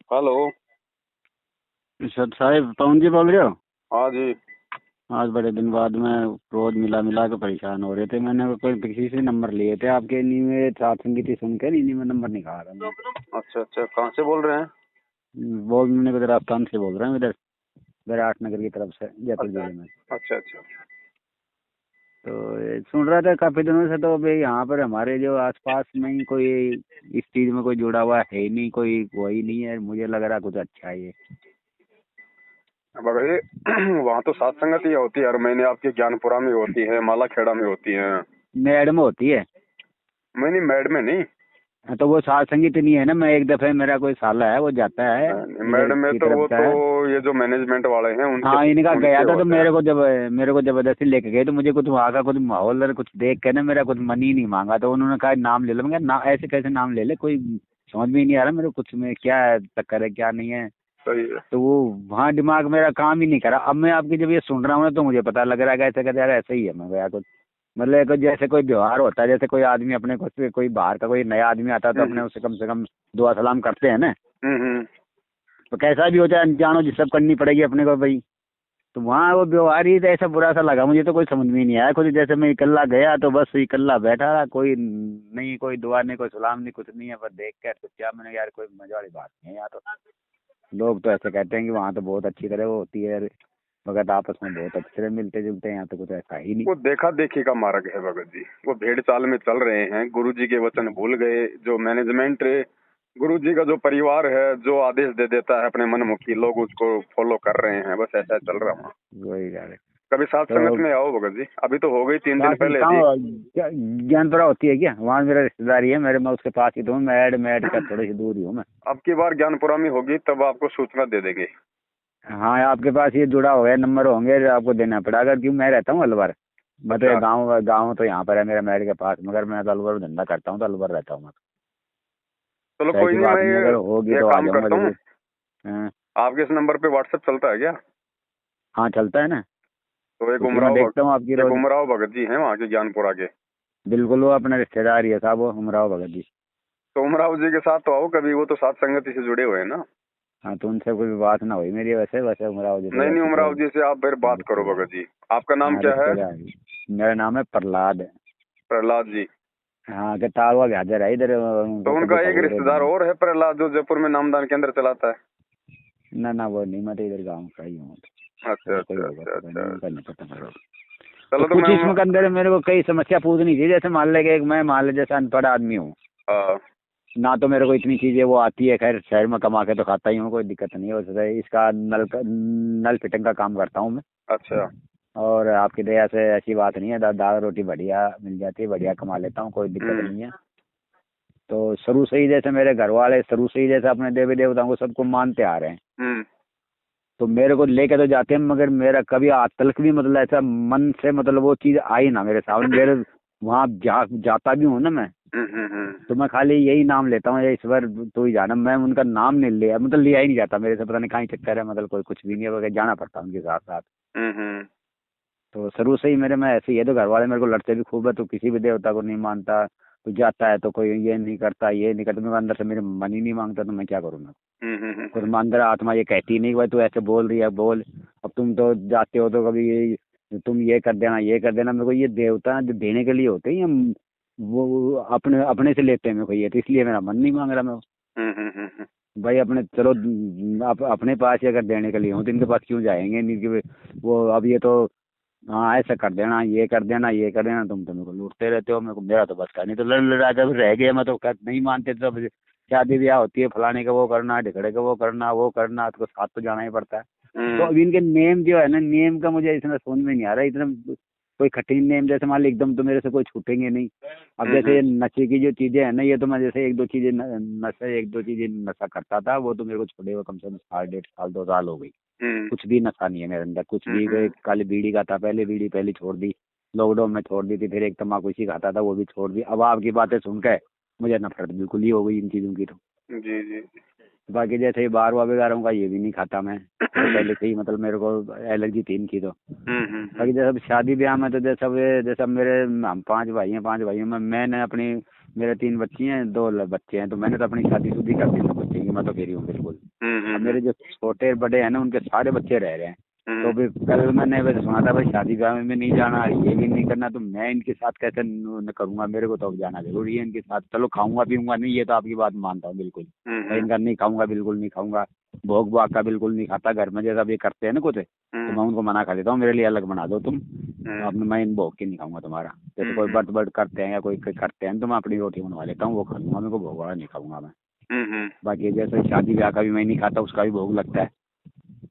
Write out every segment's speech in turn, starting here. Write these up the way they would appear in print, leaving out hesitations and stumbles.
Hello. Sir साहब पवन जी बोल रहे हो? हाँ जी। आज बड़े दिन बाद में रोज मिला मिला के परेशान हो रहे थे। मैंने कोई किसी से नंबर लिए थे आपके, इन्हीं में साथ संगीति सुन के इन्हीं में नंबर निकाला मैं। अच्छा अच्छा, कहाँ से बोल रहे हैं? बोल मैंने को राजस्थान से बोल रहा हूँ, इधर विराटनगर की तरफ से, जयपुर अच्छा जिले में। अच्छा अच्छा। तो ये सुन रहा था काफी दिनों से, तो अभी यहाँ पर हमारे जो आसपास में ही कोई इस चीज में कोई जुड़ा हुआ है ही नहीं, कोई वही नहीं है। मुझे लग रहा कुछ अच्छा है ये। अब अगर ये वहाँ तो सात संगति होती है, हर महीने आपकी ज्ञानपुरा में होती है, मालाखेड़ा में होती है। मेड़ में होती है। नहीं, मैड में नहीं। हाँ, तो वो साथ संगीत नहीं है ना। मैं एक दफे, मेरा कोई साला है वो जाता है मैड इधर में की तो तरफ वो का तो है। ये जो मैनेजमेंट वाले हैं उनके हाँ, इनका गया उनके था, तो होते हैं। मेरे को जबरदस्ती लेके गए। तो मुझे कुछ वहाँ का कुछ माहौल और कुछ देख के ना मेरा कुछ मन ही नहीं मांगा। तो उन्होंने कहा नाम ले लो। मैं कहा ना, ऐसे कैसे नाम ले ले, कोई समझ में ही नहीं आ रहा मेरे को कुछ में क्या चक्कर है क्या नहीं है। सही है। तो वो वहाँ दिमाग मेरा काम ही नहीं करा। अब मैं आपकी जब ये सुन रहा हूँ ना, तो मुझे पता लग रहा है कि ऐसे कहते यार ऐसे ही है। मैं गया कुछ मतलब जैसे कोई व्यवहार होता है, जैसे कोई आदमी अपने को से कोई बाहर का कोई नया आदमी आता है तो अपने उससे कम से कम दुआ सलाम करते हैं ना। हम्म। तो कैसा भी हो चाहे अनजानो, जिस सब करनी पड़ेगी अपने को भाई। तो वहाँ वो व्यवहार ही तो ऐसा बुरा सा लगा मुझे। तो कोई समझ में ही नहीं आया खुद। जैसे मैं इकल्ला गया तो बस इकल्ला बैठा रहा, कोई नहीं, कोई दुआ नहीं, कोई सलाम नहीं, कुछ नहीं है। बस देख कर तो क्या, मैंने यार कोई मजा वाली बात नहीं है यहाँ तो। लोग तो ऐसे कहते हैं कि वहाँ तो बहुत अच्छी तरह वो होती है, भगत आपस में बहुत अच्छी तरह मिलते जुलते हैं। यहाँ तो कुछ ऐसा ही नहीं। वो देखा देखी का मार्ग है भगत जी, वो भेड़ चाल में चल रहे हैं, गुरु जी के वचन भूल गए। जो मैनेजमेंट, गुरु जी का जो परिवार है, जो आदेश दे देता है अपने मनमुखी, लोग उसको फॉलो कर रहे हैं। बस ऐसा चल रहा है। वही यार। कभी सात संगत तो में आओ भगत जी, अभी तो हो गई 3 दिन साथ में पहले जी। कहाँ ज्ञानपुरा होती है क्या? वहाँ मेरा रिश्तेदार ही है मेरे, मैं उसके पास ही तो हूँ। मैड मैड का थोड़ी सी दूर ही हूँ मैं। अब की बार ज्ञानपुरा में होगी तब आपको सूचना दे देंगे। हाँ, आपके पास ये जुड़ा हुआ है, नंबर होंगे जो आपको देना पड़ेगा। क्यों, मैं रहता हूँ अलवर। मैं तो ये अच्छा, गाँव तो यहाँ पर है मेरा, मैड के पास। मगर मैं तो अलवर धंधा करता हूँ, तो अलवर रहता हूँ मैं। चलो तो कोई ऐसी नहीं, बात मैं नहीं, अगर होगी ये तो आ काम जाऊंगा करता हूँ। जरूर। हाँ। आपके इस नंबर पे व्हाट्सएप चलता है क्या? हाँ, चलता है ना। तो एक उसी में देखता हूँ आपकी रोज। उमराव भगत जी हैं वहाँ के ज्ञानपुरा के। बिल्कुल, वो अपना रिश्तेदार ही है साहब, वो हमराव भगत जी। तो उमराव जी के साथ तो आओ कभी, वो तो सात संगति से जुड़े हुए हैं ना। हाँ, तो उनसे कोई बात ना हुई मेरी। वैसे वैसे हमराव जी तो नहीं नहीं, वैसे तो उमराव जी से आप फिर बात करो रिश्तेदार। भगत जी। आपका नाम हाँ, क्या है? रिश्तेदार ही। मेरा नाम है प्रहलाद। प्रहलाद जी। हाँ, के तालवा हाजिर है इधर, तो उनको उनका तबीयत एक हो रही रिश्तेदार है। और है प्रहलाद, जो जयपुर में नामदान केंद्र चलाता है। ना ना, वो नहीं, मैं तो इधर गाँव का ही हूँ। अच्छा और कोई अच्छा होगा अच्छा पता नहीं, अच्छा। उनका नहीं पता मेरे को। तो चलो तो कुछ मैं इसमें के अंदर मेरे को कई समस्या पूछनी थी। जैसे मान ले कि एक मैं, मान ले जैसे अनपढ़ आदमी हूँ हाँ, ना, तो मेरे को इतनी चीजें वो आती है। खैर, शहर में कमा के तो खाता ही हूँ, कोई दिक्कत नहीं है उससे। इसका नल फिटिंग का काम करता हूँ मैं। अच्छा। और आपकी दया से ऐसी बात नहीं है, दाल रोटी बढ़िया मिल जाती है, बढ़िया कमा लेता हूँ, कोई दिक्कत हम्म नहीं है। तो शुरू से ही जैसे मेरे घर वाले शुरू से ही जैसे अपने देवी देवताओं को सबको मानते आ रहे हैं। हम्म तो मेरे को लेके तो जाते हैं, मगर मेरा कभी आज तक भी मतलब ऐसा मन से मतलब वो चीज आई ना मेरे सामने। मेरे वहाँ जाता भी हूँ ना मैं, तो मैं खाली यही नाम लेता हूँ, ये ईश्वर तू ही जाना। मैं उनका नाम नहीं लिया, मतलब लिया ही नहीं जाता मेरे से। पता नहीं कहाँ चक्कर है, मतलब कोई कुछ भी नहीं है, बगैर जाना पड़ता उनके साथ साथ। हम्म। तो शुरू से ही मेरे में ऐसे ही है। तो घर वाले मेरे को लड़ते भी खूब है, तो किसी भी देवता को नहीं मानता, तो जाता है तो कोई ये नहीं करता, ये नहीं करता। मेरे अंदर से मेरे मन ही नहीं मांगता, तो मैं क्या करूँ मैं। फिर मैं अंदर आत्मा ये कहती नहीं कि भाई तू ऐसे बोल रही है, बोल। अब तुम तो जाते हो तो कभी तुम ये कर देना, ये कर देना। मेरे को ये देवता जो देने के लिए होते हैं, वो अपने अपने से लेते हैं मेरे को ये, तो इसलिए मेरा मन नहीं मांग रहा। मैं भाई अपने चलो, अपने पास ही अगर देने के लिए हो तो इनके पास क्यों जाएंगे? नहीं कि वो अब ये तो, हाँ ऐसा कर देना, ये कर देना, ये कर देना। तुम तो मेरे को लूटते रहते हो। मेरे को मेरा तो बस का नहीं। तो लड़ लड़ा कर रह गया मैं तो। नहीं मानते तो अब शादी ब्याह होती है, फलाने का वो करना, ढिकड़े का वो करना, वो करना, तो साथ तो जाना ही पड़ता है। तो अब इनके नेम जो है ना, नेम का मुझे इतना समझ में नहीं आ रहा। इतना कोई कठिन नेम, जैसे मान लो एकदम तो मेरे से कोई छूटेंगे नहीं। अब जैसे ये नशे की जो चीजें है ना, ये तो मैं जैसे एक दो चीजें नशा करता था, वो तो मेरे को छोड़े हुए कम से कम साल, 1.5 साल, 2 साल हो गई। कुछ भी नशा नहीं है मेरे अंदर, कुछ भी। काली बीड़ी खाता पहले, बीड़ी पहले छोड़ दी, लॉकडाउन में छोड़ दी थी। फिर एक तम्बाकू सी खाता था, वो भी छोड़ दी। अब आपकी बातें सुन के मुझे नफरत बिल्कुल ही हो गई इन चीजों की। तो जी जी। बाकी जैसे ये बार बार वगैरह का ये भी नहीं खाता मैं। तो पहले से ही मतलब मेरे को एलर्जी थी इनकी। तो बाकी जैसे अब शादी ब्याह में तो जैसे अब मेरे हम 5 भाई हैं में मैंने अपनी, मेरे 3 बच्ची हैं, 2 बच्चे हैं। तो मैंने तो अपनी शादी शुदी कर दी सब कुछ क्योंकि मैं तो फ्री हूँ बिल्कुल। हम्म। अब मेरे जो छोटे बड़े हैं ना उनके सारे बच्चे रह रहे हैं। तो भी कल मैंने वैसे सुना था भाई शादी ब्याह में नहीं जाना, ये भी नहीं करना, तो मैं इनके साथ कैसे न करूंगा? मेरे को तो अब जाना जरूरी है इनके साथ। चलो खाऊंगा पीऊंगा नहीं, ये तो आपकी बात मानता हूँ बिल्कुल। मैं इनका नहीं खाऊंगा, बिल्कुल नहीं खाऊंगा। भोग भाग का बिल्कुल नहीं खाता। घर में जैसा भी करते हैं ना कुछ, तो मैं उनको मना कर देता हूँ, मेरे लिए अलग बना दो तुम। अपने मैं इन भोग के नहीं खाऊंगा तुम्हारा। जैसे कोई व्रत वर्त करते हैं या कोई करते हैं तो मैं अपनी रोटी बनवा लेता हूँ, वो खा लूंगा। मेरे को भोग वाला नहीं खाऊंगा मैं। बाकी जैसे शादी ब्याह का भी मैं नहीं खाता, उसका भी भोग लगता है।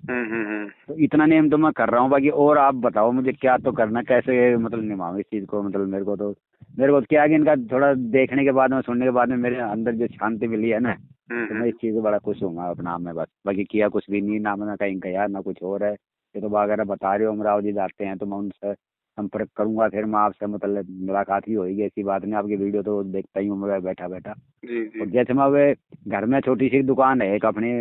तो इतना नियम तो मैं कर रहा हूँ। बाकी और आप बताओ मुझे क्या तो करना, कैसे मतलब निभाऊं इस चीज को? मतलब मेरे को क्या है कि इनका थोड़ा देखने के बाद में, सुनने के बाद में मेरे अंदर जो शांति मिली है ना, तो मैं इस चीज से बड़ा खुश हूँ अपना आप में। बस बाकी किया कुछ भी नहीं, ना मैं कहीं गया ना कुछ और है। ये तो वगैरह बता रहे हो अमराव जी जाते हैं, तो मैं उनसे संपर्क करूंगा, फिर मैं आपसे मतलब मुलाकात ही होगी। ऐसी बात नहीं, आपकी वीडियो तो देखता ही हूँ मैं बैठा बैठा। और जैसे मैं वे घर में छोटी सी दुकान है एक अपनी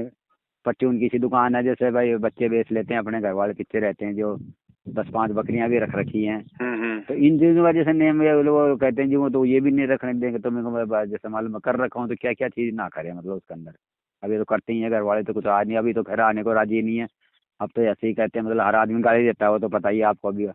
परचून की सी दुकान है, जैसे भाई बच्चे बेच लेते हैं, अपने घर वाले पीछे रहते हैं, जो 10-5 बकरियां भी रख रखी हैं। तो इन चीज़ों की वजह से नेम वो कहते हैं जी वो तो ये भी नहीं रखने देंगे। तो मेरे को जैसे मालूम मैं कर रखा हूँ, तो क्या क्या चीज़ ना करे मतलब उसके अंदर। अभी तो करते ही हैं घर वाले, तो कुछ आज नहीं, अभी तो घर आने को राजी नहीं है। अब तो ऐसे ही कहते हैं, मतलब हर आदमी गाली देता है, वो तो पता ही है आपको अभी।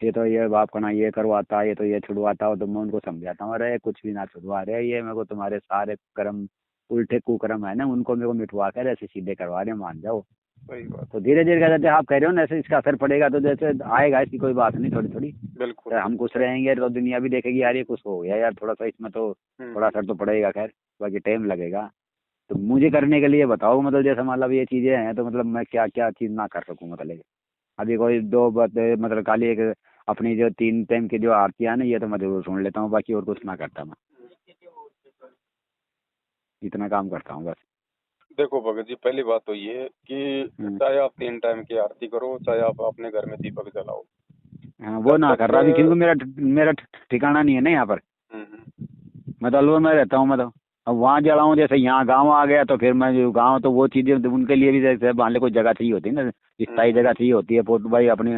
ये तो ये बाप का ना ये करवाता, ये तो ये छुड़वाता हो। तो मैं उनको समझाता हूँ, अरे कुछ भी ना छुड़वा रहे, ये मेरे को तुम्हारे सारे कर्म उल्टे कुकर्म है ना, उनको मेरे को मिटवा कर ऐसे सीधे करवा रहे, मान जाओ। सही बात। तो धीरे धीरे जैसे आप कह रहे हो ना, ऐसे इसका असर पड़ेगा, तो जैसे आएगा, इसकी कोई बात नहीं, थोड़ी थोड़ी बिल्कुल हम खुश रहेंगे तो दुनिया भी देखेगी, यार ये कुछ हो गया यार, थोड़ा सा इसमें तो थोड़ा असर तो पड़ेगा। खैर बाकी टाइम लगेगा। तो मुझे करने के लिए बताओ, मतलब जैसे मतलब ये चीजें हैं, तो मतलब मैं क्या क्या चीज ना कर सकूँ? मतलब अभी कोई दो बात मतलब खाली एक अपनी जो 3 टाइम की जो आरतियां ना, ये तो मैं जरूर सुन लेता हूँ, बाकी और कुछ ना करता मैं। इतना काम करता हूँ बस। देखो भगत जी, पहली बात तो ये कि चाहे आप 3 टाइम की आरती करो, चाहे आप अपने घर में दीपक जलाओ, हाँ, वो जब ना कर तक रहा अभी, क्योंकि मेरा ठिकाना नहीं है ना यहाँ पर। मैं तो अलवर में रहता हूँ मैं तो। अब वहाँ जलाऊँ, जैसे यहाँ गांव आ गया तो फिर मैं जो गांव, तो वो चीजें तो उनके लिए भी जैसे मान ले कोई जगह चाहिए होती है ना, स्थायी जगह चाहिए होती है। फोटो भाई अपनी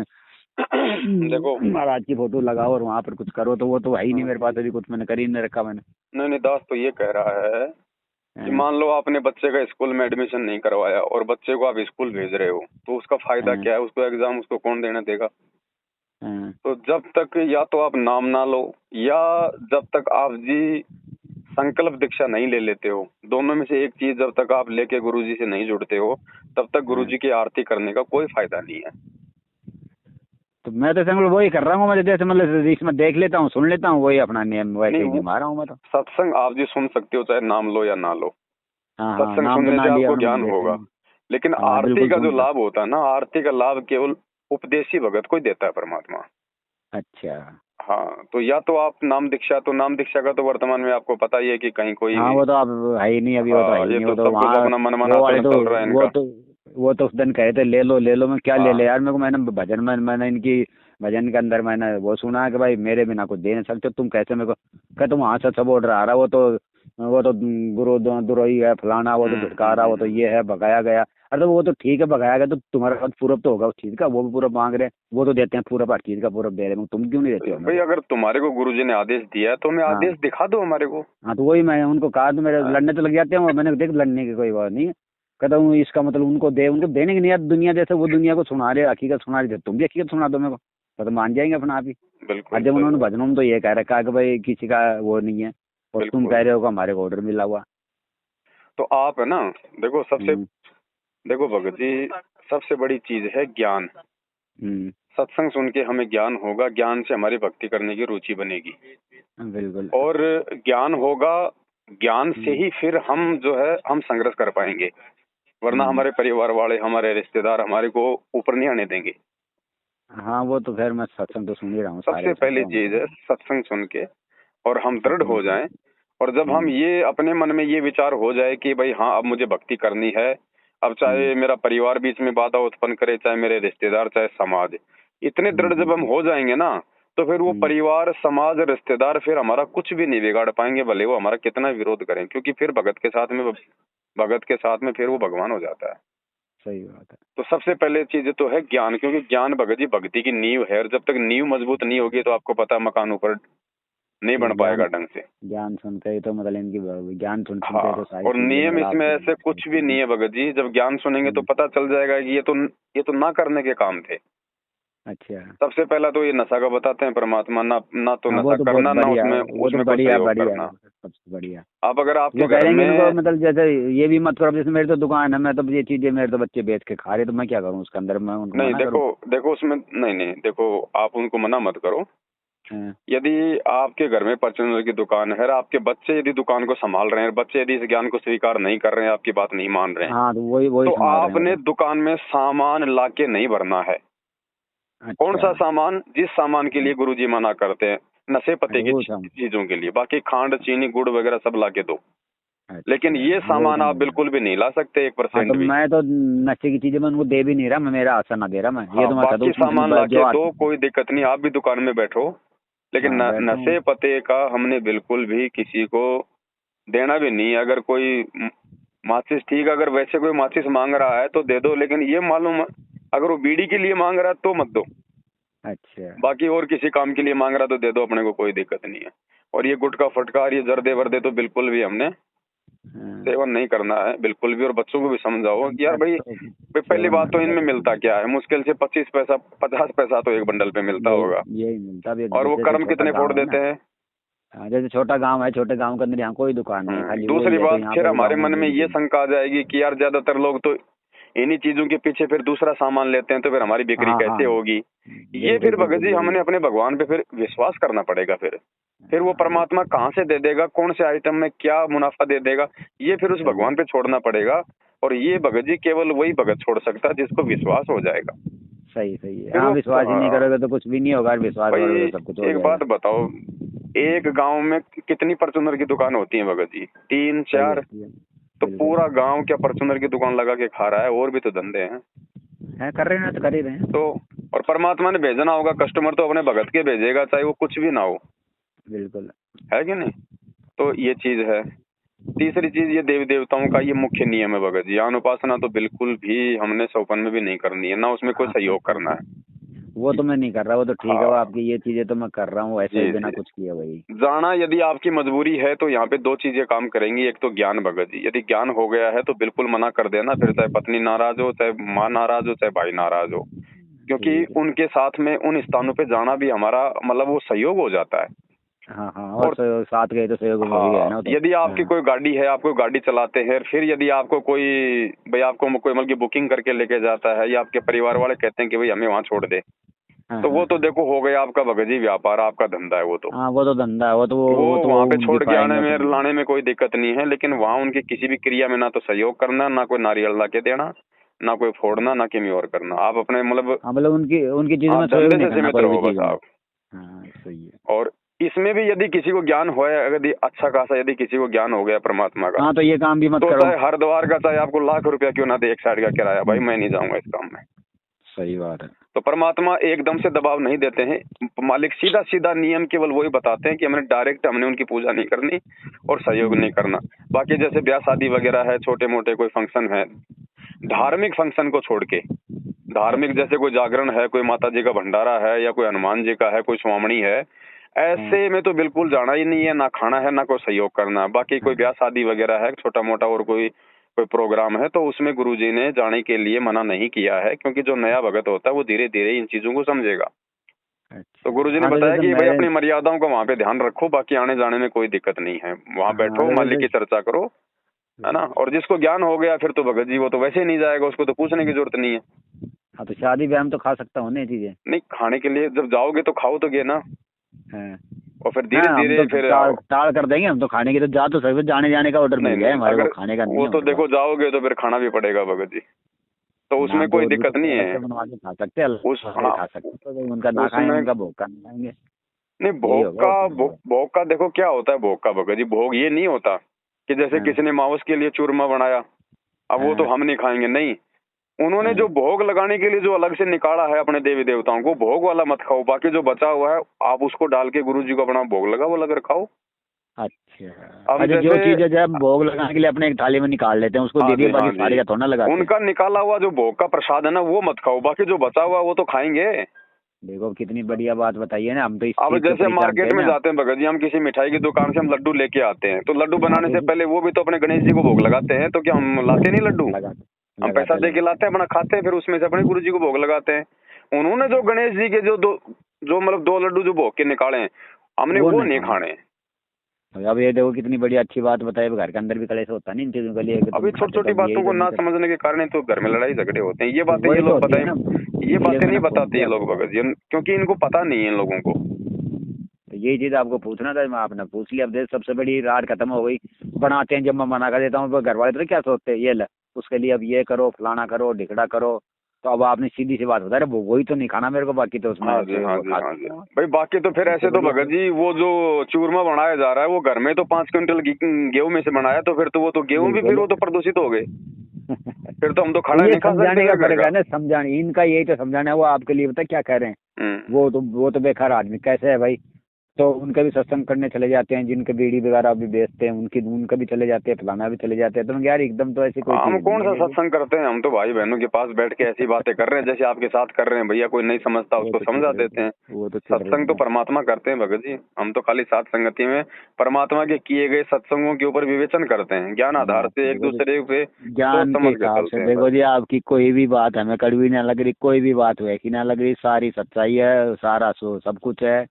देखो महाराज की फोटो लगाओ और वहाँ पर कुछ करो, तो वो तो है ही नहीं मेरे पास अभी कुछ, मैंने कर ही नहीं रखा मैंने। नहीं दास तो ये कह रहा है कि मान लो आपने बच्चे का स्कूल में एडमिशन नहीं करवाया और बच्चे को आप स्कूल भेज रहे हो, तो उसका फायदा क्या है? उसको एग्जाम उसको कौन देना देगा? तो जब तक या तो आप नाम ना लो, या जब तक आप जी संकल्प दीक्षा नहीं ले लेते हो, दोनों में से एक चीज जब तक आप लेके गुरुजी से नहीं जुड़ते हो, तब तक गुरुजी की आरती करने का कोई फायदा नहीं है। तो मैं तो समझ वही कर रहा हूँ, मैं जैसे मतलब इसमें देख लेता हूँ, सुन लेता हूँ, वही अपना नियम वैसे ही निभा रहा हूँ मैं तो। सत्संग आप जी सुन सकते हो, चाहे नाम लो या ना लो। हाँ हाँ, सत्संग नाम तो सुनने ना से लिया आपको उन्होंने ज्ञान जैसे। होगा, लेकिन हाँ आरती बिल्कुल का जो सुनता। लाभ होता है ना, आरती का लाभ केवल उपदेशी भगत को ही देता है परमात्मा। अच्छा। हाँ, तो या तो आप नाम दीक्षा, तो नाम दीक्षा का तो वर्तमान में आपको पता ही है कि कहीं कोई। हाँ वो तो अब है ही नहीं अभी, वो तो है हाँ, ही ये नहीं, तो वो तो सब कुछ वहाँ अपना मनमाना वो वाले तो चल रहा है इनका। वो तो उस दिन कहे थे ले लो ले लो, मैं क्या ले ले हाँ। यार? मेरे को मैंने भजन में मैंने इनकी भजन के अंदर मैंने वो सुना है कि भाई मेरे बिना कुछ दे नहीं सकते तुम, कैसे मेरे को क्या तुम वहाँ से सब ऑर्डर आ रहा, वो तो गुरु द्रोही है फलाना, वो तो भिड़का रहा, वो तो ये है भगाया गया। अरे तो वो तो ठीक है भगाया गया, तो तुम्हारे पास पूरब तो होगा उस चीज का, वो भी पूरब मांग रहे हैं, वो तो देते हैं पूरब, हर चीज का पूरब दे रहे हैं, तुम क्यों नहीं देते हो भाई मेरे अगर तुम्हारे को गुरुजी ने आदेश दिया है तो हमें को? आदेश दिखा दो हमारे को। हाँ तो वही मैं उनको कहा, तो मेरे हाँ। लड़ने तो लग जाते हैं, मैंने देख लड़ने की कोई बात नहीं है। कहता हूँ इसका मतलब उनको देने की नहीं यार, दुनिया जैसे वो दुनिया को सुना रहे, हकीकत सुना रहे थे, तुम भी हकीकत सुना दो मेरे को, तो मान जाएंगे अपना आप ही। बिल्कुल और जब सही उन्होंने बात। भजनों में तो ये कह रखा है कि भाई किसी का वो नहीं है, और तुम बिल्कुल। कह रहे हो कि हमारे को ऑर्डर मिला हुआ। तो आप है ना, देखो सबसे, हम्म। देखो भगत जी, सबसे बड़ी चीज है ज्ञान। हम्म। सत्संग सुन के हमें ज्ञान होगा, ज्ञान से हमारी भक्ति करने की रुचि बनेगी, बिल्कुल। और ज्ञान होगा, ज्ञान से हम्म। ही फिर हम जो है हम संघर्ष कर पाएंगे, वरना हम्म। हमारे परिवार वाले, हमारे रिश्तेदार हमारे को ऊपर नहीं आने देंगे। हाँ वो तो खैर मैं सत्संग तो सुन ही रहा हूँ, सबसे सारे सुनता पहली हूँ मैं चीज तो। है सत्संग सुन के और हम दृढ़ सत्संग हो सुन जाएं, के। और जब हम ये अपने मन में ये विचार हो जाए कि भाई हाँ अब मुझे भक्ति करनी है, अब चाहे मेरा परिवार बीच में बाधा उत्पन्न करे, चाहे मेरे रिश्तेदार, चाहे समाज, इतने दृढ़ जब हम हो जाएंगे ना, तो फिर वो परिवार, समाज, रिश्तेदार फिर हमारा कुछ भी नहीं बिगाड़ पाएंगे, भले वो हमारा कितना विरोध करें, क्योंकि फिर भगत के साथ में फिर वो भगवान हो जाता है। सही बात है। तो सबसे पहले चीज तो है ज्ञान, क्योंकि ज्ञान भगत जी भक्ति की नींव है, और जब तक नींव मजबूत नहीं होगी तो आपको पता है मकान ऊपर नहीं बन पाएगा ढंग से। ज्ञान सुनते ही तो मतलब इनकी ज्ञान सुनते हाँ, तो सारी और चीजें नियम मतलब इसमें आपको ऐसे कुछ भी नहीं है भगत जी। जब ज्ञान सुनेंगे तो पता चल जाएगा कि ये तो ना करने के काम थे। अच्छा। सबसे पहला तो ये नशा का बताते हैं परमात्मा, ना तो हाँ, वो नशा तो बहुत करना, ना बढ़िया, उसमें वो तो उसमें कोई बढ़िया सहयोग बढ़िया, करना। सबसे बढ़िया। आप अगर आपके वो कह घर रहे हैं कि इनको में मतलब जैसे ये भी मत करो, जैसे मेरी तो दुकान है, मैं तो ये चीजें मेरे तो बच्चे बेच के खा रहे, तो मैं क्या करूँ उसके अंदर, मैं उनको नहीं, मना करूँ? देखो उसमें नहीं, देखो आप उनको मना मत करो। हाँ यदि आपके घर में परचूनर की दुकान है, आपके बच्चे यदि दुकान को संभाल रहे हैं, बच्चे यदि इस ज्ञान को स्वीकार नहीं कर रहे हैं, आपकी बात नहीं मान रहे हैं, हाँ, तो वही वही तो संभाल रहे हैं वो आपने तो। दुकान में सामान लाके नहीं भरना है। कौन अच्छा। सा सामान? जिस सामान के लिए गुरुजी मना करते हैं, नशे पते की वो सम चीजों के लिए। बाकी खांड, चीनी, गुड़ वगैरह सब लाके दो, लेकिन अच्छा, ये हाँ वही सामान आप समझ रहा। बिल्कुल भी नहीं ला सकते हाँ, तो 1% भी। मैं तो नशे की चीजें मैं उनको दे भी नहीं रहा, मैं मेरा आशा ना दे रहा, मैं ये हाँ, तो मैं कहता हूँ बाकी उसमें सामान जो लाके दो, आते। कोई दिक्कत नहीं, आप भी दुकान में बैठो। लेकिन हाँ बैठता हूँ। नशे पते का हमने बिल्कुल भी किसी को देना भी नहीं। अगर कोई माचिस, ठीक है, अगर वैसे कोई माचिस मांग रहा है तो दे दो, लेकिन ये मालूम, अगर वो बीड़ी के लिए मांग रहा है तो मत दो। अच्छा। बाकी और किसी काम के लिए मांग रहा है तो दे दो, अपने को कोई दिक्कत नहीं है। और ये गुटखा फटकार, ये जर्दे वर्दे तो बिल्कुल भी हमने हाँ, सेवन नहीं करना है बिल्कुल भी। और बच्चों को भी समझाओ कि यार मैं भाई, तो पहली सेवन बात तो इनमें मिलता क्या है? मुश्किल से 25 पैसा, 50 पैसा तो एक बंडल पे मिलता यही होगा। यही मिलता भी, और वो जैसे कर्म छोटा कितने फोड़ गांव है ना। देते हैं। हाँ, जैसे छोटा गांव है, छोटे गांव के अंदर यहाँ कोई दुकान नहीं है, खाली वही दूसरी है, तो बात, यहाँ फिर पे हमारे गाँव में मन में ये बिल्कुल। शंका आ जाएगी कि यार ज्यादातर लोग तो इन्हीं चीजों के पीछे फिर दूसरा सामान लेते हैं, तो फिर हमारी बिक्री हाँ कैसे हाँ, होगी? ये बिल्कुल फिर भगत बिल्कुल जी यही हमने है। अपने भगवान पे फिर विश्वास करना पड़ेगा। फिर वो हाँ वो परमात्मा कहाँ से दे देगा, कौन से आइटम में क्या मुनाफा दे देगा, ये फिर उस सही है। भगवान पे छोड़ना पड़ेगा। और ये भगत जी केवल वही भगत छोड़ सकता है जिसको विश्वास हो जाएगा। सही सही है, फिर हाँ वो विश्वास ही नहीं करोगे तो कुछ भी नहीं होगा, और विश्वास भाई, करोगे तो सब कुछ हो एक जाएगा। बात बताओ, एक गांव में कितनी परचूनर की दुकान होती है भगत जी? 3 सही 4। होती है। तो बिल्कुल। पूरा गांव क्या परचूनर की दुकान लगा के खा रहा है? और भी तो धंधे हैं। है, कर रहे हैं तो कर ही रहे हैं। तो और परमात्मा ने भेजना होगा, कस्टमर तो अपने भगत के भेजेगा, चाहे वो कुछ भी ना हो, बिल्कुल। है कि नहीं? तो ये चीज है। तीसरी चीज, ये देवी देवताओं का ये मुख्य नियम है भगत जी, ज्ञान उपासना तो बिल्कुल भी हमने सौपन में भी नहीं करनी है, ना उसमें कोई हाँ हाँ सहयोग करना हाँ, है। वो तो मैं नहीं कर रहा, वो तो ठीक है, वो हाँ आपकी ये चीजें तो मैं कर रहा हूँ ऐसे ही जी बिना जी। कुछ किए वही। जाना यदि आपकी मजबूरी है तो यहाँ पे दो चीजें काम करेंगी। एक तो ज्ञान भगत जी, यदि ज्ञान हो गया है तो बिल्कुल मना कर देना, फिर चाहे पत्नी नाराज हो, चाहे माँ नाराज हो, चाहे भाई नाराज हो। क्योंकि ठीक है। उनके साथ में उन स्थानों पे जाना भी हमारा मतलब वो सहयोग हो जाता है। हाँ हाँ, और और साथ गए तो सहयोग हो ही गया हाँ, ना वो तो। यदि आपकी हाँ कोई गाड़ी है, आप कोई गाड़ी चलाते हैं, फिर यदि आपको कोई, भाई आपको कोई मतलब की बुकिंग करके लेके जाता है, या आपके परिवार वाले कहते हैं कि भाई हमें वहाँ छोड़ दे, हाँ तो हाँ वो तो हाँ देखो हो गया आपका भगत जी व्यापार, आपका धंधा है वो तो। हाँ, वो तो धंधा है, वो तो वो वो तो वहाँ पे उनकी छोड़ के आने पाएंगे में, अपने। लाने में कोई दिक्कत नहीं है, लेकिन वहाँ उनकी किसी भी क्रिया में ना तो सहयोग करना, ना कोई नारियल ला के देना, ना कोई फोड़ना, ना किसी और करना। आप अपने मतलब हाँ मतलब उनकी उनकी चीजों आप में सहयोग धंधे नहीं से करना सीमित कोई भी रहो चीज बस में। आप। हाँ सही है। और इसमें भी यदि किसी को ज्ञान हो, यदि अच्छा खासा यदि किसी को ज्ञान हो गया परमात्मा का, हाँ, तो ये काम भी मत तो करो। चाहे हरिद्वार का, चाहे आपको लाख रुपया क्यों ना दे एक साइड का किराया, भाई मैं नहीं जाऊंगा इस काम में। सही बात है। तो परमात्मा एकदम से दबाव नहीं देते हैं। मालिक सीधा सीधा नियम केवल वही बताते हैं कि हमने डायरेक्ट, हमने उनकी पूजा नहीं करनी और सहयोग नहीं करना। बाकी जैसे ब्याह शादी वगैरह है, छोटे मोटे कोई फंक्शन है, धार्मिक फंक्शन को छोड़ के, धार्मिक अच्छा। जैसे कोई जागरण है, कोई माता जी का भंडारा है, या कोई हनुमान जी का है, कोई स्वामणी है, हाँ ऐसे में तो बिल्कुल जाना ही नहीं है, ना खाना है, ना कोई सहयोग करना है। बाकी कोई हाँ। ब्याह शादी वगैरह है छोटा मोटा, और कोई कोई प्रोग्राम है, तो उसमें गुरुजी ने जाने के लिए मना नहीं किया है, क्योंकि जो नया भगत होता है वो धीरे धीरे इन चीजों को समझेगा। तो अच्छा। गुरुजी ने हाँ, तो बताया जैसे कि भाई मेरे। अपनी मर्यादाओं का वहाँ पे ध्यान रखो, बाकी आने जाने में कोई दिक्कत नहीं है, वहाँ हाँ बैठो, तो मालिक जैसे। की चर्चा करो, है ना। और जिसको ज्ञान हो गया फिर तो भगत जी वो तो वैसे ही नहीं जाएगा, उसको तो पूछने की जरूरत नहीं है। हाँ, तो शादी ब्याह में तो खा सकता हूँ ना ये चीजें। नहीं, खाने के लिए जब जाओगे तो खाओ तो गे ना, हाँ और फिर धीरे हाँ, हम धीरे तो फिर टाल आओ। टाल कर देंगे, हम तो खाने की तो जा तो सकते, जाने जाने का ऑर्डर नहीं मिल जाए नहीं, हमारे को, अगर खाने का नहीं वो है तो हमारे देखो पास। जाओगे तो फिर खाना भी पड़ेगा भगत जी, तो उसमें नान तो कोई और भी तो दिक्कत नहीं अलग से है। बनवा के खा सकते हैं, उस अलग से हाँ, खा सकते हैं, तो भाई उनका ना खाएं, उसमें उनका भोग का नहीं खाएंगे। नहीं, यही होगा और क्या होगा। भोग का देखो क्या होता है। भोग का भगत जी, भोग ये नहीं होता कि जैसे हाँ किसी ने मावस के लिए चूरमा बनाया, अब वो तो हाँ हम नहीं खाएंगे, नहीं। उन्होंने हाँ। जो भोग लगाने के लिए जो अलग से निकाला है अपने देवी देवताओं को, भोग वाला मत खाओ, बाकी जो बचा हुआ है आप उसको डाल के गुरु जी को अपना भोग लगा वो लगा खाओ। अच्छा। अब अच्छा, जो जैसे चीज है जब भोग लगाने के लिए अपने एक थाली में निकाल लेते हैं उसको हाँ दे दिए, जी, बाकी हाँ जी, सारे का थोड़ा ना लगाते हैं। उनका निकाला हुआ जो भोग का प्रसाद है ना वो मत खाओ, बाकी जो बचा हुआ वो तो खाएंगे। देखो कितनी बढ़िया बात बताई है ना। हम तो इस अब चीज को जैसे पहचानते मार्केट हैं में ना। जाते हैं भगत जी, हम किसी मिठाई की दुकान से हम लड्डू लेके आते हैं, तो लड्डू हाँ बनाने तो से पहले वो भी तो अपने गणेश जी को भोग लगाते हैं, तो क्या हम लाते नहीं लड्डू? लगाते हम पैसा लगाते दे के लगाते लाते हैं, अपना खाते हैं, फिर उसमें से अपने गुरु जी को भोग लगाते हैं। उन्होंने जो गणेश जी के जो मतलब 2 लड्डू जो भोग के निकाले हैं, हमने वो वो नहीं नहीं खाना। खाने। अब ये देखो कितनी बड़ी अच्छी बात बताई। अब घर के अंदर भी कलेश होता नहीं इन चीजों के लिए कि अभी तुम छोटी खाते छोटी तुम यही बातों को तो नहीं ना करते। समझने के कारण तो घर में लड़ाई झगड़े होते हैं। ये बातें ये वही तो लोग होती है बताएं, ना, ये इसीलिए बातें मैंने नहीं फोन बताते ये किया लोग आपको। भगत जी, क्योंकि इनको पता नहीं है इन लोगों को। तो यही चीज आपको पूछना था, मैं आपने पूछ लिया। अब देख सबसे बड़ी रात खत्म हो गई। बनाते हैं जब मैं मना कर देता हूँ तो घर वाले तो क्या सोचते हैं, ये ले उसके लिए अब ये करो फलाना करो ढिकड़ा करो। तो अब आपने सीधी सी बात बता रहे, वही तो नहीं खाना मेरे को, बाकी तो उसमें हाँ जी, जो हाँ वो जी, हाँ जी खाते हैं। भाई। बाकी तो फिर सबसे ऐसे तो बढ़िया भगत तो जी वो जो चूरमा बनाया जा रहा है वो घर में तो 5 क्विंटल गेहूं में से बनाया, तो फिर तो वो तो गेहूं भी फिर बिल्कुल। वो तो प्रदूषित हो गए। फिर तो हम तो खाना ये नहीं खा सकते समझाने का फिर घर फर्क का। है ना, समझाने इनका यही तो समझाना है। वो आपके लिए पता क्या कह रहे हैं, हम्म। वो तो बेकार आदमी कैसे है भाई। तो उनके भी सत्संग करने चले जाते हैं, जिनके बीड़ी वगैरह भी बेचते हैं उनके भी चले जाते हैं, फलाना भी चले जाते हैं। तो मैं यार एकदम तो ऐसी कोई हम चीज नहीं कौन है सा देखो। सत्संग करते हैं? हम तो भाई बहनों के पास बैठ के ऐसी बातें कर रहे हैं जैसे आपके साथ कर रहे हैं भैया। कोई नहीं समझता वो उसको तो चुप समझा रहे देते थे, हैं। वो तो चुप रहे थे सत्संग तो ना। परमात्मा करते हैं भगत जी। हम तो खाली साथ संगति में परमात्मा के किए गए सत्संगों के ऊपर विवेचन करते हैं, ज्ञान आधार हाँ से एक देखो जी, दूसरे पे सोच ज्ञान के समझ के हिसाब से चलते हैं बस। देखो जी, आपकी कोई भी बात हमें कड़वी ना लग रही, कोई भी बात वैसी ना लग रही, सारी सच्चाई है, सारा सब कुछ है।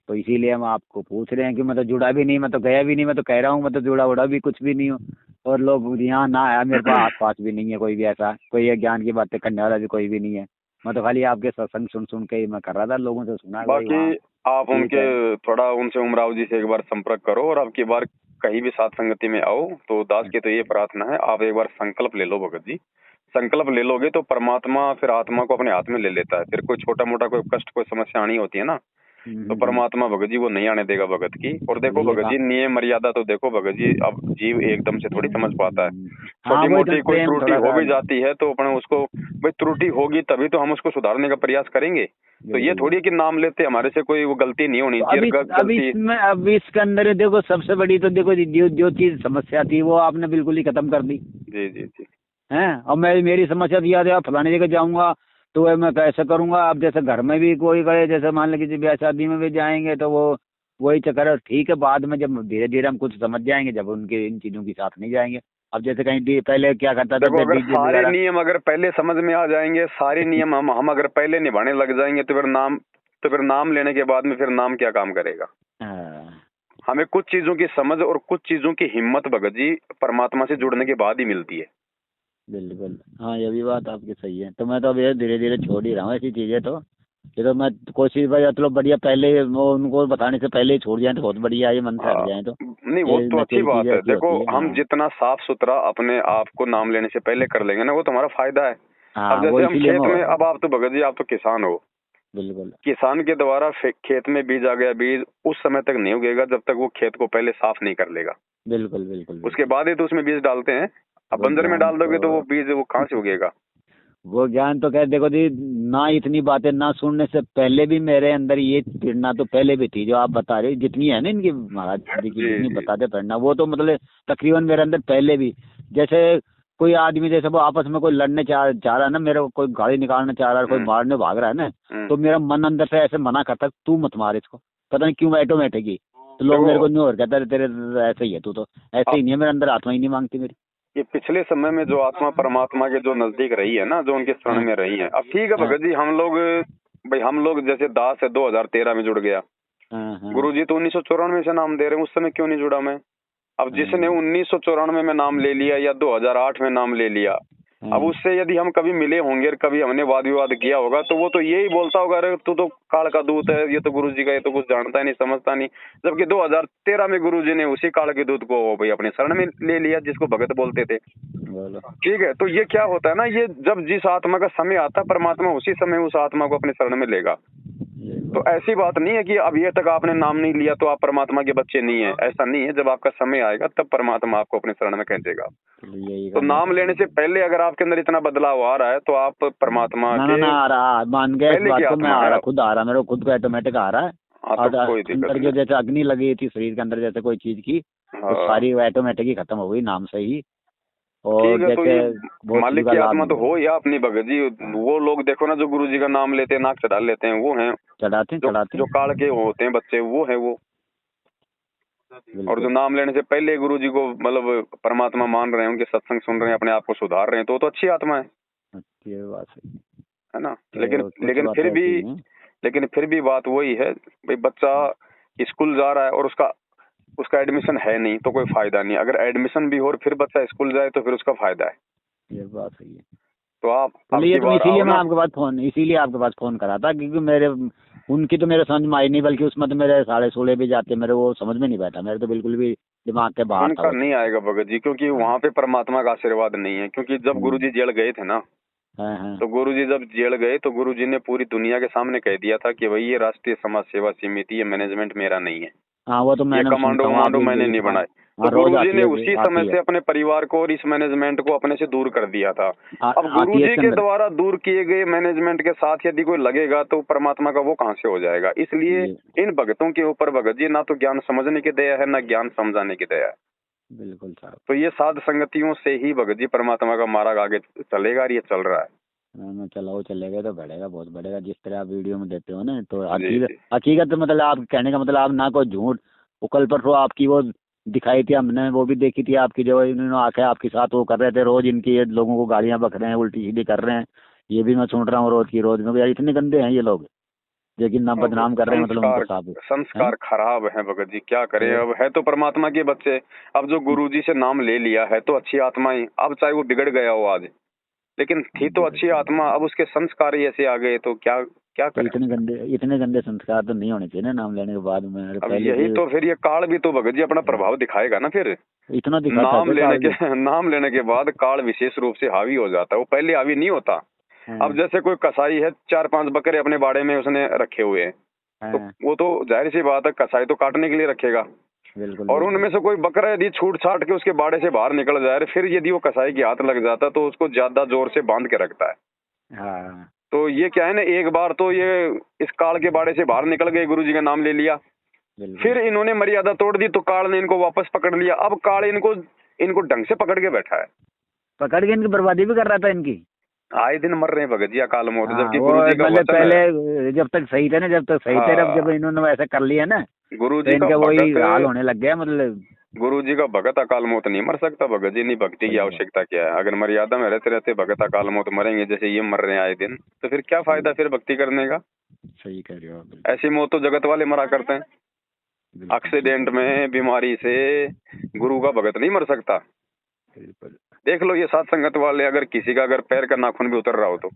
तो इसीलिए हम आपको पूछ रहे हैं कि मैं तो जुड़ा भी नहीं, मैं तो गया भी नहीं, मैं तो कह रहा हूँ मैं तो जुड़ा उड़ा भी कुछ भी नहीं हूँ। और लोग यहाँ ना आया, मेरे पास आस पास भी नहीं है कोई भी ऐसा, कोई ये ज्ञान की बातें करने वाला भी कोई भी नहीं है। मैं तो खाली आपके सत्संग सुन सुन के ही मैं कर रहा था, लोगों से सुना कि भाई बाकी वहाँ आप ठीक उनके है। थोड़ा उनसे उमराव जी से एक बार संपर्क करो, और अब की बार कहीं भी साथ संगति में आओ तो दास की तो ये प्रार्थना है, आप एक बार संकल्प ले लो भगत जी। संकल्प ले लोगे तो परमात्मा फिर आत्मा को अपने हाथ में ले लेता है। फिर कोई छोटा मोटा कोई कष्ट कोई समस्या आनी होती है ना, तो हम्म। परमात्मा भगत जी वो नहीं आने देगा भगत की। और देखो ये भगत कहा। जी नियम मर्यादा तो देखो भगत जी, अब जीव एकदम से थोड़ी समझ पाता है। हाँ छोटी वही तो मोटी कोई प्रेम त्रुटि थोड़ा हो सा। भी जाती है तो अपने उसको, भाई त्रुटि होगी तभी तो हम उसको सुधारने का प्रयास करेंगे। तो ये बिल्कुल। थोड़ी कि नाम लेते हमारे से कोई वो गलती नहीं होनी तो चाहिए, अब गलती। इसमें अब इसके अंदर देखो सबसे बड़ी तो देखो जी, जो जो चीज समस्या थी वो आपने बिल्कुल ही खत्म कर दी जी जी जी। है। अब मेरी समस्या थी याद है, फलाने जगह जाऊंगा तो ये मैं कैसे करूंगा। अब जैसे घर में भी कोई करे, जैसे मान लीजिए ब्याह शादी में भी जाएंगे तो वो वही चक्कर है। ठीक है, बाद में जब धीरे धीरे हम कुछ समझ जाएंगे, जब उनके इन चीजों के साथ नहीं जाएंगे। अब जैसे कहीं पहले क्या करता था, देखो अगर डीजे सारे वगैरह। नियम अगर पहले समझ में आ जाएंगे, सारे नियम हम अगर पहले निभाने लग जाएंगे तो फिर नाम लेने के बाद में फिर नाम क्या काम करेगा? हाँ, हमें कुछ चीजों की समझ और कुछ चीजों की हिम्मत भगत जी परमात्मा से जुड़ने के बाद ही मिलती है। बिल्कुल। हाँ ये भी बात आपकी सही है। तो मैं तो अब ये धीरे धीरे छोड़ ही रहा हूँ ऐसी चीजें। तो ये तो मैं कोशिश भाई चलो बढ़िया, पहले वो उनको बताने से पहले ही छोड़ जाए तो बहुत बढ़िया है, ये मन से हट जाए तो। नहीं वो ये तो अच्छी नशेड़ी बात चीजें है। ऐसी देखो होती है। हम हाँ जितना साफ सुथरा अपने आप को नाम लेने से पहले कर लेंगे ना, वो तुम्हारा फायदा है। अब हाँ, वो जैसे हम इसीलिए मैं खेत हो में, रहा हूँ। अब आप तो भगत जी आप तो किसान हो, बिल्कुल किसान के द्वारा खेत में बीज आ गया, बीज उस समय तक नहीं उगेगा जब तक वो खेत को पहले साफ नहीं कर लेगा। बिल्कुल बिल्कुल उसके बिल्कुल। बाद ही तो उसमें बीज डालते हैं। अब वो बंजर में ज्ञान डाल तो दोगे तो वो बीज वो कहाँ से उगेगा? वो ज्ञान तो कह देखो जी, ना इतनी बातें ना सुनने से पहले भी मेरे अंदर ये प्रेरणा तो पहले भी थी, जो आप बता रहे हो जितनी है ना इनकी महाराज जी की, जी जितनी जी। बताते प्रेरणा, वो तो मतलब तकरीबन मेरे अंदर पहले भी। जैसे कोई आदमी जैसे वो आपस में कोई लड़ने चाह रहा है ना, मेरे को कोई गाड़ी निकालना चाह रहा है, कोई हम्म मारने भाग रहा है ना, हम्म। तो मेरा मन अंदर से ऐसे मना करता है तू मत मार इसको, पता नहीं क्यों ऑटोमेटिक ही। तो लोग देखो मेरे को नहीं और कहता तेरे ऐसे ही है तू, तो ऐसे ही नहीं है, मेरे अंदर आत्मा ही नहीं मांगती मेरी। ये पिछले समय में जो आत्मा परमात्मा के जो नजदीक रही है ना, जो उनके शरण हाँ में रही है, अब ठीक है हाँ भगत जी हम लोग जैसे दास है 2013 में जुड़ गया। हाँ हाँ गुरुजी तो 1994 से नाम दे रहे हैं, उस समय क्यों नहीं जुड़ा मैं? अब जिसने हाँ 1994 में नाम ले लिया या 2008 में नाम ले लिया, अब हाँ। उससे यदि हम कभी मिले होंगे और कभी हमने वाद विवाद किया होगा तो वो तो यही बोलता होगा, अरे तू तो काल का दूत है, ये तो गुरुजी का, ये तो कुछ जानता ही नहीं समझता नहीं। जबकि 2013 में गुरुजी ने उसी काल के दूत को भाई अपने शरण में ले लिया, जिसको भगत बोलते थे। बोलो। ठीक है, तो ये क्या होता है ना, ये जब जिस आत्मा का समय आता है परमात्मा उसी समय उस आत्मा को अपने शरण में लेगा। तो ऐसी बात नहीं है कि अब ये तक आपने नाम नहीं लिया तो आप परमात्मा के बच्चे नहीं है, ऐसा नहीं है। जब आपका समय आएगा तब परमात्मा आपको अपने शरण में खींचेगा। यही तो करना नाम लेने चाहिए। से पहले अगर आपके अंदर इतना बदलाव आ रहा है तो आप परमात्मा ना ना के ना आ रहा, मान गया इस पहले की बात को मैं, आत्मा आ है रहा आप। खुद आ रहा, मेरे को खुद को ऑटोमेटिक आ रहा है। हाँ तो और कोई दिक्कत अंदर जो नहीं। जैसे अग्नि लगी थी शरीर के अंदर जैसे कोई चीज की, वो हाँ सारी ऑटोमेटिक ही खत्म हो गई नाम से ही। और ठीक है, तो जैसे ये बहुत मालिक चीज़ों की का लाभ आत्मा तो मिलेगा। हो या अपनी भगत जी, वो लोग देखो ना जो गुरु जी का नाम लेते हैं, नाक चढ़ा लेते हैं, वो हैं जो चढ़ाते जो हैं, काल के होते हैं बच्चे, वो है वो। और जो बिल्कुल। नाम लेने से पहले गुरु जी को मतलब परमात्मा मान रहे हैं, उनके सत्संग सुन रहे हैं, अपने आप को सुधार रहे हैं, तो अच्छी आत्मा अच्छी ये बात सही है ना। लेकिन तो कुछ लेकिन बातें ऐसी हैं। फिर भी बात वही है भाई, बच्चा स्कूल जा रहा है और उसका उसका एडमिशन है नहीं तो कोई फायदा नहीं। अगर एडमिशन भी हो और फिर बच्चा स्कूल जाए तो फिर उसका फायदा है। ये बात सही है। तो आप अब चलिए, की तो बार इसीलिए आओ मैं ना। आपके पास फोन करा था, क्योंकि मेरे उनकी तो मेरे समझ में आई नहीं, बल्कि उसमें तो मेरे 16.5 भी जाते, मेरे वो समझ में नहीं बैठा, मेरे तो बिल्कुल भी दिमाग के बाहर था उनका वो तो। नहीं आएगा भगत जी, क्योंकि वहां पे परमात्मा का आशीर्वाद नहीं है। क्योंकि जब गुरु जी जेल गए थे ना, हाँ हाँ तो गुरु जी जब जेल गए तो गुरु जी ने पूरी दुनिया के सामने कह दिया था कि भाई ये राष्ट्रीय समाज सेवा समिति, ये मैनेजमेंट मेरा नहीं है, हाँ, वो तो ये मैंने कमांडो सुनता हूँ, आप वमांडो भी मैंने नहीं हाँ। बनाए। तो हाँ, रोज गुरुजी आती ने है, उसी समय से अपने परिवार को और इस मैनेजमेंट को अपने से दूर कर दिया था। अब आती है गुरुजी इसके के अंदर। द्वारा दूर किए गए मैनेजमेंट के साथ यदि कोई लगेगा तो परमात्मा का वो कहाँ से हो जाएगा। इसलिए ये इन भगतों के ऊपर भगत जी ना तो ज्ञान समझने की दया है, ना ज्ञान समझाने की दया है। बिल्कुल साहब। तो ये साध संगतियों से ही भगत जी परमात्मा का मार्ग आगे चलेगा, और ये चल रहा है। मैं चलाओ, चलेगा तो बढ़ेगा, बहुत बढ़ेगा, जिस तरह आप वीडियो में देते हो ना, तो जी हकीकत जी हकीकत तो मतलब आप कहने का मतलब, आप ना कोई झूठ। वो कल परसों आपकी वो दिखाई थी, हमने वो भी देखी थी आपकी, जो इन्होंने आके आपके साथ वो कर रहे थे, रोज इनकी ये लोगों को गालियां बक रहे हैं, उल्टी सीधी कर रहे हैं। ये भी मैं सुन रहा हूँ रोज की रोज में, यार इतने गंदे हैं ये लोग, लेकिन ना अब बदनाम कर रहे हैं, मतलब उनको संस्कार साफ है। संस्कार खराब है भगत जी, क्या करें। तो अब है तो परमात्मा के बच्चे। अब जो गुरुजी से नाम ले लिया है तो अच्छी आत्मा ही, अब चाहे वो बिगड़ गया हो आज, लेकिन थी तो अच्छी आत्मा। अब उसके संस्कार ही ऐसे आ गए तो क्या क्या तो करें। इतने गंदे संस्कार तो नहीं होने चाहिए ना नाम लेने के बाद में, अरे अब पहले यही से तो फिर ये काल भी तो भगत जी अपना प्रभाव दिखाएगा ना फिर। इतना दिखाता है क्या काल भी। नाम लेने के बाद काल विशेष रूप से हावी हो जाता है, वो पहले हावी नहीं होता। अब हाँ जैसे कोई कसाई है, 4-5 बकरे अपने बाड़े में उसने रखे हुए हैं, तो हाँ, वो तो जाहिर सी बात है कसाई तो काटने के लिए रखेगा। बिल्कुल और बिल्कुल। उनमें से कोई बकरा यदि छूट छाट के उसके बाड़े से बाहर निकल जाए, फिर यदि वो कसाई के हाथ लग जाता तो उसको ज्यादा जोर से बांध के रखता है। हाँ तो ये क्या है ना, एक बार तो ये इस काल के बाड़े से बाहर निकल गए, गुरु जी का नाम ले लिया, बिल्कुल। फिर इन्होंने मर्यादा तोड़ दी तो काल ने इनको वापस पकड़ लिया। अब काल इनको इनको ढंग से पकड़ के बैठा है, पकड़ के इनकी बर्बादी भी कर रहा था इनकी। आए दिन मर रहे हैं भगत जी अकाल मौत, हाँ, जबकि वो गुरु जी का मतलब वचन है। पहले जब तक सही थे ना, जब तक सही थे, जब हाँ, इन्होंने वैसा कर लिया ना, गुरु तो जी का इनका वही हाल भगत, होने लग गया, मतलब। गुरु जी का भगत अकाल मौत नहीं मर सकता भगत जी। नहीं, भक्ति की सही बात। आवश्यकता क्या है। अगर मर्यादा में रहते रहते भगत अकाल मौत मरेंगे जैसे ये मर रहे हैं आए दिन, तो फिर क्या फायदा फिर भक्ति करने का। सही कह रहे हो आप, बिल्कुल। ऐसी मौत तो जगत वाले मरा करते हैं, बिल्कुल सही कह एक्सीडेंट रहे में, बीमारी से। गुरु का भगत नहीं मर सकता। हो। बिल्कुल। देख लो ये सात संगत वाले, अगर किसी का अगर पैर का नाखून भी उतर रहा हो तो,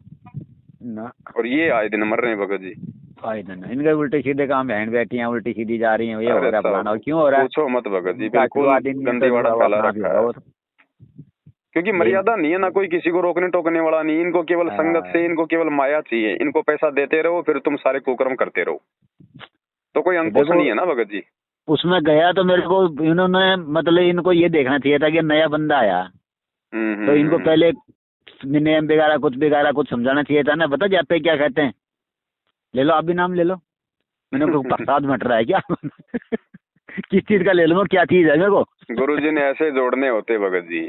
ना और ये आए दिन मर रहे हैं भगत जी। फायदा ना, इनके उल्टे सीधे काम, बहन बेटी हैं उल्टी सीधी जा रही हैं, ये हो अरे रहा है फलाना, और साहब क्यों हो रहा है। पूछो मत भगत जी, इनका बिल्कुल आशीर्वाद ही नहीं है गंदी वाड़ा तो वो फैला अपना भी रखा होगा है। वो तो। क्योंकि यही। मर्यादा नहीं है ना, कोई किसी को रोकने टोकने वाला नहीं। इनको केवल संगत से, हाँ, इनको केवल माया चाहिए। इनको पैसा देते रहो, फिर तुम सारे कुकर्म करते रहो, तो कोई तो अंकुश देखो नहीं है ना भगत जी। उसमें गया तो मेरे को इन्होंने, मतलब इनको ये देखना चाहिए था कि नया बंदा आया, तो इनको हम्म। पहले नियम बिगाड़ा कुछ समझाना चाहिए था ना। बता जाते क्या कहते हैं, ले लो आप भी नाम ले लो। मैंने को प्रसाद मट रहा है क्या किस चीज का ले लो, क्या चीज है मेरे को गुरु जी ने ऐसे जोड़ने होते भगत जी।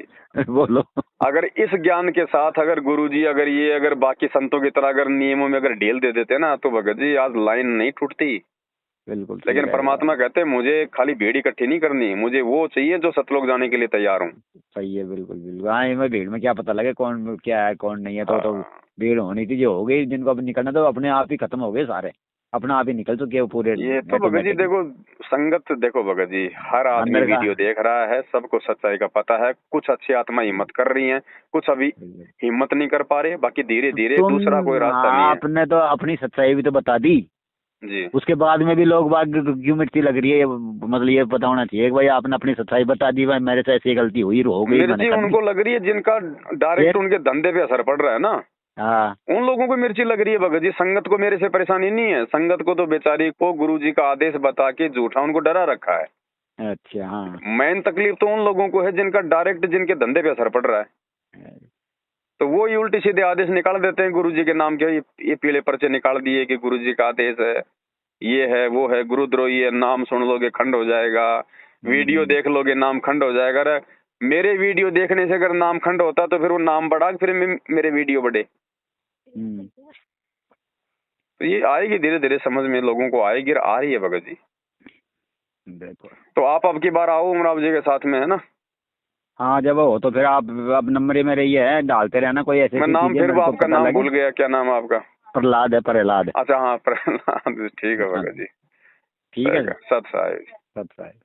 बोलो। अगर इस ज्ञान के साथ अगर गुरु जी अगर बाकी संतों की तरह अगर नियमों में अगर ढील दे देते ना, तो भगत जी आज लाइन नहीं टूटती। बिल्कुल सही लेकिन कह रहे हो आप। परमात्मा कहते हैं मुझे खाली भीड़ इकट्ठी नहीं करनी, मुझे वो चाहिए जो सतलोक जाने के लिए तैयार हूँ। सही है, बिल्कुल बिल्कुल। हाँ, इनमें भीड़ में क्या पता लगे कौन क्या है कौन नहीं है, तो हाँ, भीड़ होनी थी, जो हो गई, जिनको अब निकलना तो अपने आप ही खत्म हो गए सारे, अपने आप ही निकल चुके वो पूरे ये तो भगत जी ऑटोमेटिकली। देखो, संगत देखो भगत जी, हर आदमी अंदर का। वीडियो देख रहा है, सबको सच्चाई का पता है। कुछ अच्छी आत्मा हिम्मत कर रही हैं, कुछ अभी हिम्मत नहीं कर पा रहे, बाकी धीरे धीरे दूसरा कोई रास्ता नहीं है। आपने तो अपनी सच्चाई भी तो बता दी, जी, उसके बाद में भी लोग बाग क्यों मिटती लग रही है, मतलब ये पता होना चाहिए कि भाई आपने अपनी सच्चाई बता दी, भाई मेरे से ऐसी गलती हुई, हो गई, मैंने मिर्ची कर दी। उनको लग रही है जिनका डायरेक्ट फिर उनके धंधे पे असर पड़ रहा है ना, हाँ, उन लोगों को मिर्ची लग रही है भगत जी। संगत को मेरे से परेशानी नहीं है। संगत को तो बेचारी को गुरु जी का आदेश बता के झूठा उनको डरा रखा है। अच्छा, हाँ, मेन तकलीफ तो उन लोगों को है जिनका डायरेक्ट, जिनके धंधे पे असर पड़ रहा है। तो वो ये उल्टे सीधे आदेश निकाल देते हैं गुरु जी के नाम के। ये पीले पर्चे निकाल दिए कि गुरु जी का आदेश है, ये है वो है, गुरुद्रोही है, नाम सुन लोगे खंड हो जाएगा, वीडियो देख लोगे नाम खंड हो जाएगा। अरे मेरे वीडियो देखने से अगर नाम खंड होता तो फिर वो नाम बढ़ा फिर मेरे वीडियो बढ़े। तो ये आएगी धीरे धीरे समझ में, लोगों को आएगी, आ रही है भगत जी। देखो तो आप अब की बार आओ उमराव जी के साथ में, है ना? हाँ जब हो तो फिर आप अब नंबर ही में रही है, डालते रहना कोई ऐसी मैं नाम चीजें फिर मेरे को आपका पता नाम लगे। भूल गया, क्या नाम है आपका? प्रहलाद है, प्रहलाद। अच्छा हाँ प्रहलाद, ठीक है भगत जी। ठीक है सत साहिब। सत साहिब।